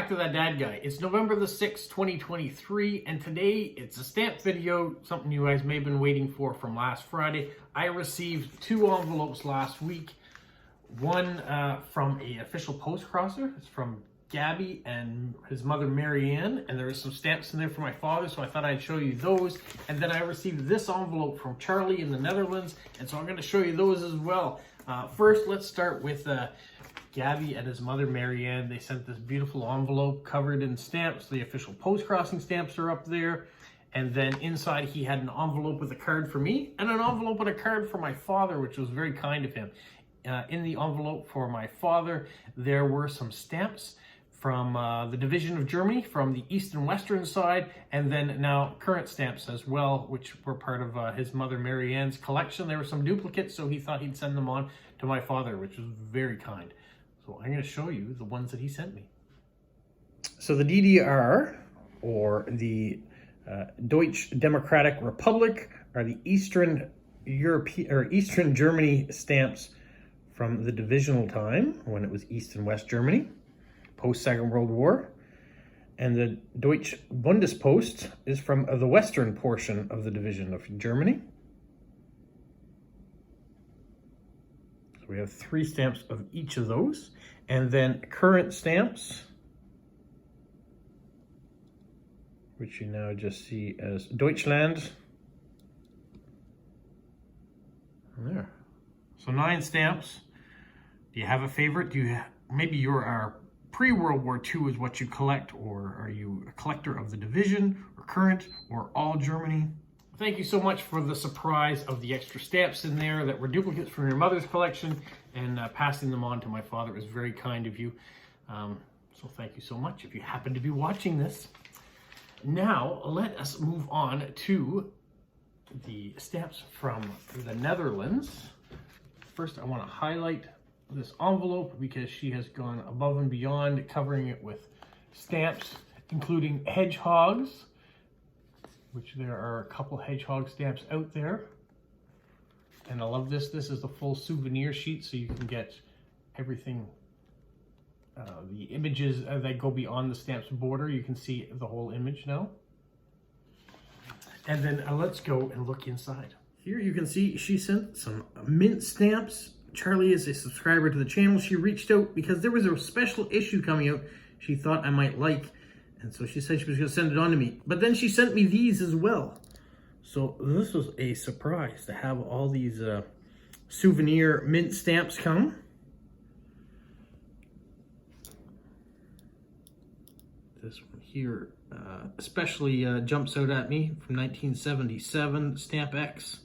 back to That Dad Guy. It's November the 6th, 2023, and today it's a stamp video, something you guys may have been waiting for from last Friday. I received 2 envelopes last week. One from an official postcrosser. It's from Gabby and his mother Marianne, and there are some stamps in there for my father, so I thought I'd show you those. And then I received this envelope from Charly in the Netherlands, and so I'm going to show you those as well. First, let's start with Gabby and his mother Marianne. They sent this beautiful envelope covered in stamps. The official post-crossing stamps are up there. And then inside he had an envelope with a card for me and an envelope with a card for my father, which was very kind of him. In the envelope for my father, there were some stamps from the division of Germany, from the east and western side, and then now current stamps as well, which were part of his mother Marianne's collection. There were some duplicates, so he thought he'd send them on to my father, which was very kind. So I'm going to show you the ones that he sent me. So the DDR, or the Deutsche Democratic Republic, are the Eastern Eastern Germany stamps from the divisional time, when it was East and West Germany, post-Second World War. And the Deutsche Bundespost is from the western portion of the division of Germany. So we have 3 stamps of each of those. And then current stamps, which you now just see as Deutschland. There. So 9 stamps. Do you have a favorite? Maybe you're pre-World War II is what you collect, or are you a collector of the division, or current, or all Germany? Thank you so much for the surprise of the extra stamps in there that were duplicates from your mother's collection, and passing them on to my father. It was very kind of you. So thank you so much if you happen to be watching this. Now let us move on to the stamps from the Netherlands. First, I want to highlight this envelope because she has gone above and beyond, covering it with stamps, including hedgehogs, which there are a couple hedgehog stamps out there. And I love this. This is the full souvenir sheet, so you can get everything, the images that go beyond the stamp's border. You can see the whole image now. And then let's go and look inside. Here you can see she sent some mint stamps. Charly is a subscriber to the channel. She reached out because there was a special issue coming out she thought I might like. And so she said she was going to send it on to me. But then she sent me these as well. So this was a surprise to have all these souvenir mint stamps come. This one here especially jumps out at me, from 1977, Stamp X.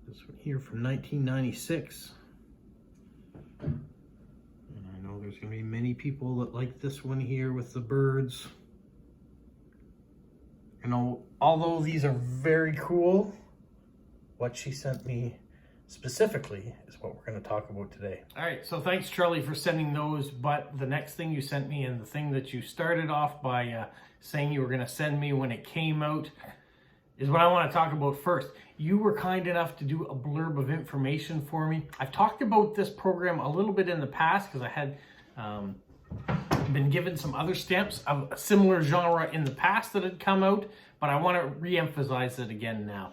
This one here from 1996. And I know there's going to be many people that like this one here with the birds. And although these are very cool, what she sent me specifically is what we're going to talk about today. All right, so thanks, Charly, for sending those. But the next thing you sent me, and the thing that you started off by saying you were going to send me when it came out, is what I want to talk about first. You were kind enough to do a blurb of information for me. I've talked about this program a little bit in the past because I had been given some other stamps of a similar genre in the past that had come out, but I want to re-emphasize it again now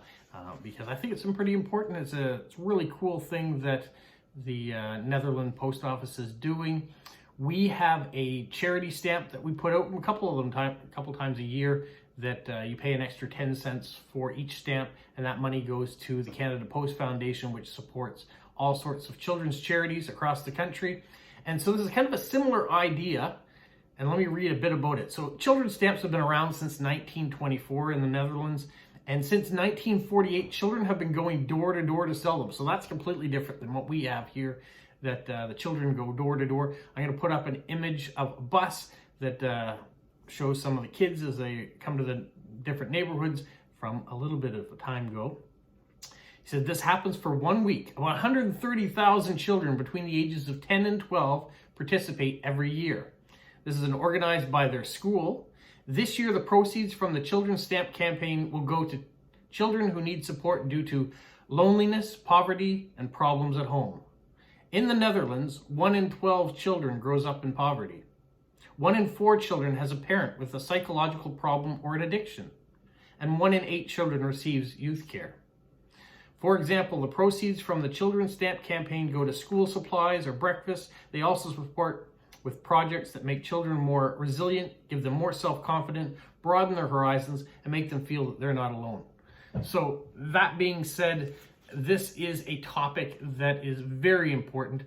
because I think it's pretty important. It's a really cool thing that the Netherlands Post Office is doing. We have a charity stamp that we put out a couple times a year, that you pay an extra 10 cents for each stamp, and that money goes to the Canada Post Foundation, which supports all sorts of children's charities across the country. And so this is kind of a similar idea, and let me read a bit about it. So children's stamps have been around since 1924 in the Netherlands, and since 1948, children have been going door to door to sell them. So that's completely different than what we have here, that the children go door to door. I'm going to put up an image of a bus that shows some of the kids as they come to the different neighborhoods from a little bit of a time ago. He said this happens for 1 week. About 130,000 children between the ages of 10 and 12 participate every year. This is organized by their school. This year, the proceeds from the Children's Stamp campaign will go to children who need support due to loneliness, poverty, and problems at home. In the Netherlands, 1 in 12 children grows up in poverty. 1 in 4 children has a parent with a psychological problem or an addiction. And 1 in 8 children receives youth care. For example, the proceeds from the Children's Stamp campaign go to school supplies or breakfast. They also support with projects that make children more resilient, give them more self-confidence, broaden their horizons, and make them feel that they're not alone. So that being said, this is a topic that is very important,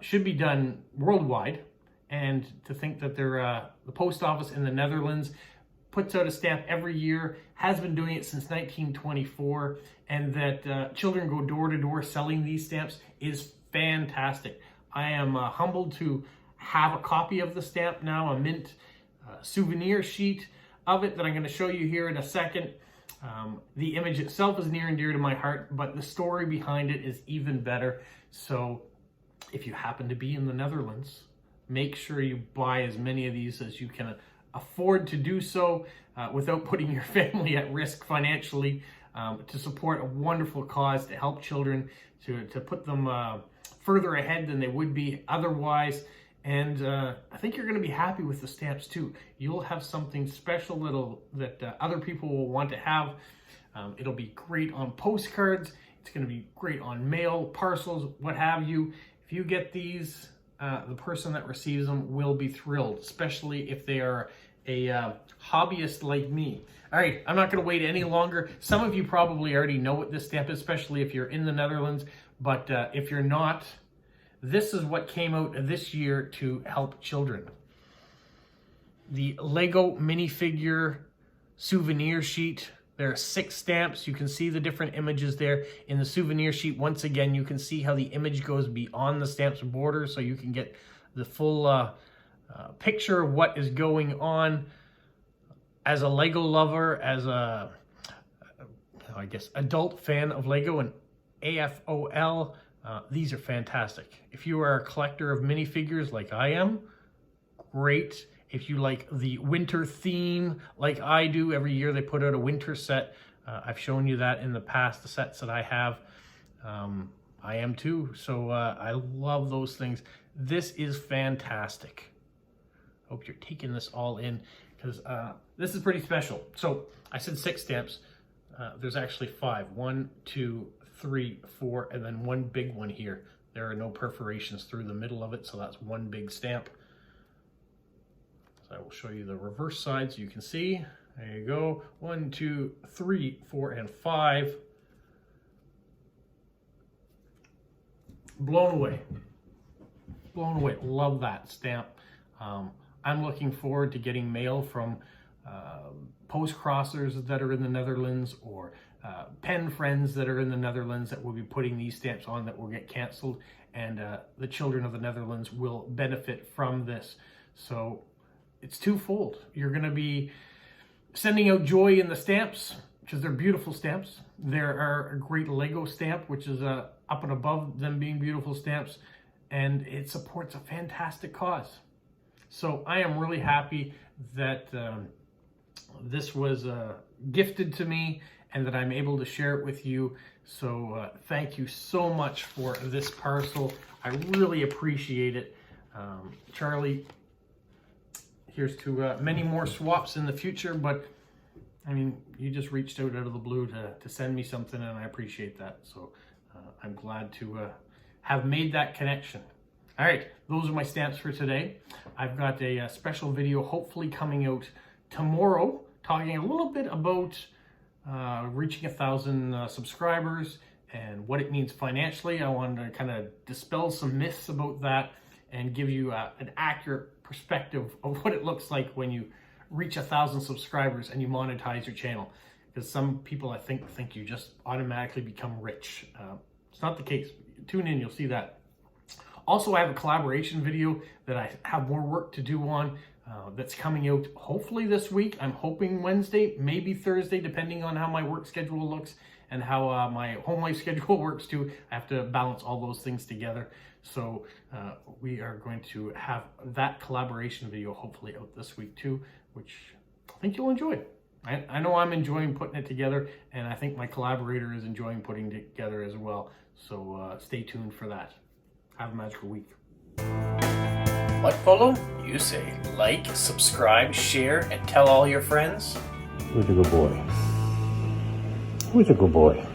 should be done worldwide. And to think that the post office in the Netherlands puts out a stamp every year, has been doing it since 1924, and that children go door to door selling these stamps is fantastic. I am humbled to have a copy of the stamp now, a mint souvenir sheet of it that I'm going to show you here in a second. The image itself is near and dear to my heart, but the story behind it is even better. So if you happen to be in the Netherlands, make sure you buy as many of these as you can afford to do so without putting your family at risk financially, to support a wonderful cause, to help children, to put them further ahead than they would be otherwise. And I think you're going to be happy with the stamps too. You'll have something special that other people will want to have. It'll be great on postcards. It's going to be great on mail, parcels, what have you. If you get these, the person that receives them will be thrilled, especially if they are a hobbyist like me. All right, I'm not going to wait any longer. Some of you probably already know what this stamp is, especially if you're in the Netherlands. But if you're not, this is what came out this year to help children. The Lego minifigure souvenir sheet. There are 6 stamps. You can see the different images there. In the souvenir sheet, once again, you can see how the image goes beyond the stamp's border, so you can get the full picture of what is going on. As a Lego lover, as a, I guess, adult fan of Lego and AFOL, these are fantastic. If you are a collector of minifigures like I am, great. If you like the winter theme like I do, every year they put out a winter set. I've shown you that in the past, the sets that I have. I am too, so I love those things. This is fantastic. Hope you're taking this all in, because this is pretty special. So I said 6 stamps. There's actually 5. 1, 2, 3, 4, and then 1 big one here. There are no perforations through the middle of it, so that's 1 big stamp. So I will show you the reverse side so you can see. There you go. 1, 2, 3, 4, and 5. Blown away. Blown away. Love that stamp. I'm looking forward to getting mail from postcrossers that are in the Netherlands, or pen friends that are in the Netherlands that will be putting these stamps on that will get canceled, and the children of the Netherlands will benefit from this. So it's twofold. You're going to be sending out joy in the stamps, because they're beautiful stamps. There are a great Lego stamp, which is up and above them being beautiful stamps, and it supports a fantastic cause. So I am really happy that this was gifted to me and that I'm able to share it with you. So thank you so much for this parcel. I really appreciate it. Charlie, here's to many more swaps in the future, but I mean, you just reached out of the blue to send me something, and I appreciate that. So I'm glad to have made that connection. All right, those are my stamps for today. I've got a special video hopefully coming out tomorrow, talking a little bit about reaching 1,000 subscribers and what it means financially. I wanted to kind of dispel some myths about that and give you an accurate perspective of what it looks like when you reach 1,000 subscribers and you monetize your channel. Because some people, I think you just automatically become rich. It's not the case. Tune in, you'll see that. Also, I have a collaboration video that I have more work to do on that's coming out hopefully this week. I'm hoping Wednesday, maybe Thursday, depending on how my work schedule looks and how my home life schedule works too. I have to balance all those things together. So we are going to have that collaboration video hopefully out this week too, which I think you'll enjoy. I know I'm enjoying putting it together, and I think my collaborator is enjoying putting it together as well. So stay tuned for that. Have a magical week. What, Polo? You say like, subscribe, share, and tell all your friends? Who's a good boy? Who's a good boy?